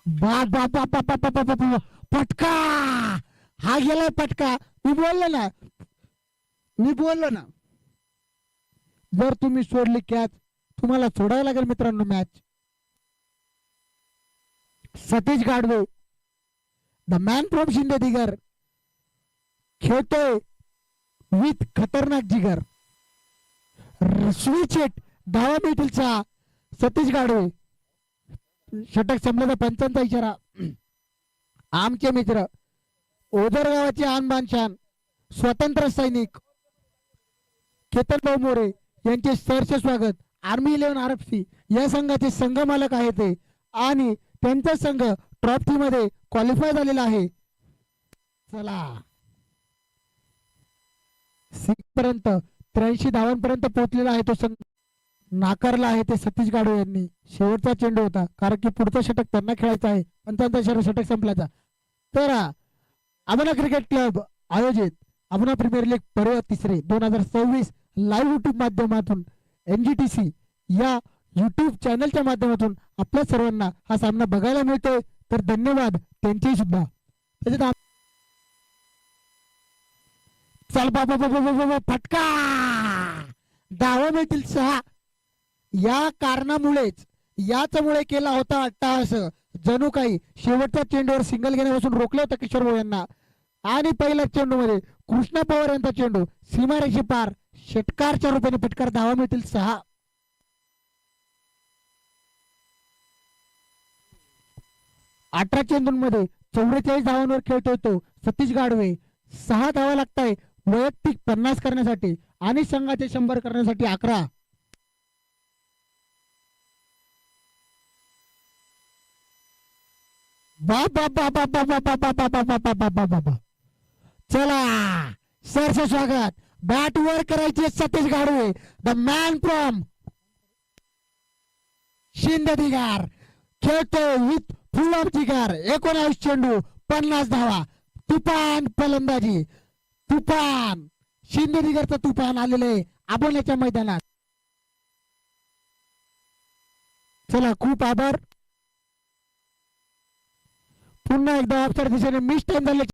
बा बा बा बा बा बा बा बा बा. फटका. हा गेलाय फटका. मी बोललो ना जर तुम्ही सोडली कॅच तुम्हाला सोडायला लागेल मित्रांनो match. Satish Gadve the man from Shinde Digar खेळतोय विथ खतरनाक जिगर. स्विच हिट धावा मिळतील सतीश गाडवे. षटक संपल्याचा पंचांचा इशारा. आमचे मित्र ओझर गावाचे आनबान शान स्वतंत्र सैनिक केतन भाऊ मोरे यांचे सहर्ष स्वागत. आर्मी 11 RFC या संघाचे संघ मालक आहे ते आणि त्यांचा संघ ट्रॉफी मध्ये क्वालिफाय झालेला आहे. चला 6 पर्यंत 83 धावांपर्यंत पोहोचलेला आहे तो संघ. नाकारला आहे ते सतीश गाडवे यांनी. शेवटचा चेंडू होता कारण की पुढचा षटक त्यांना खेळायचा आहे. पंचांचा षटक संपल्याचा. तर अबना क्रिकेट क्लब आयोजित अबना प्रीमियर लीग पर्व 3 2026 लाईव्ह युट्यूब माध्यमातून NGTC या युट्यूब चॅनलच्या माध्यमातून आपल्या सर्वांना हा सामना बघायला मिळतोय. तर धन्यवाद त्यांचे सुद्धा. त्याच्यात चल बाबा बाबा बाबा फटका. धावा मिळतील 6. या कारणामुळेच याचमुळे केला होता अट्टाहास. जणू काही शेवटच्या चेंडूवर सिंगल घेण्यापासून रोखलं होतं किशोर भाऊ यांना. आणि पहिल्या चेंडू मध्ये कृष्णा पवार यांचा चेंडू सीमारेषे पार. षटकारच्या रूपाने फटकार. धावा मिळतील 6. 18 चेंडूंमध्ये 44 धावांवर खेळतोय तो सतीश गाडवे. 6 धावा लागताय वैयक्तिक 50 करण्यासाठी आणि संघाचे 100 करण्यासाठी 11. बाबा बाबा बाबा बाबा बाबा बाबा बाबा बाबा. चला सरस स्वागत. बॅट वर करायचे Satish Gadve the man from Shinde Digar खेळतोय विथ फुल ऑफ जिगर. 19 चेंडू 50 धावा. तुफान फलंदाजी. तुफान शिंदे दिगरचं तुफान आलेलं आहे आबोल्याच्या मैदानात. चला खूप आभार. पुन्हा एकदा ऑफसाइड दिशेने मिस टाइम झाले.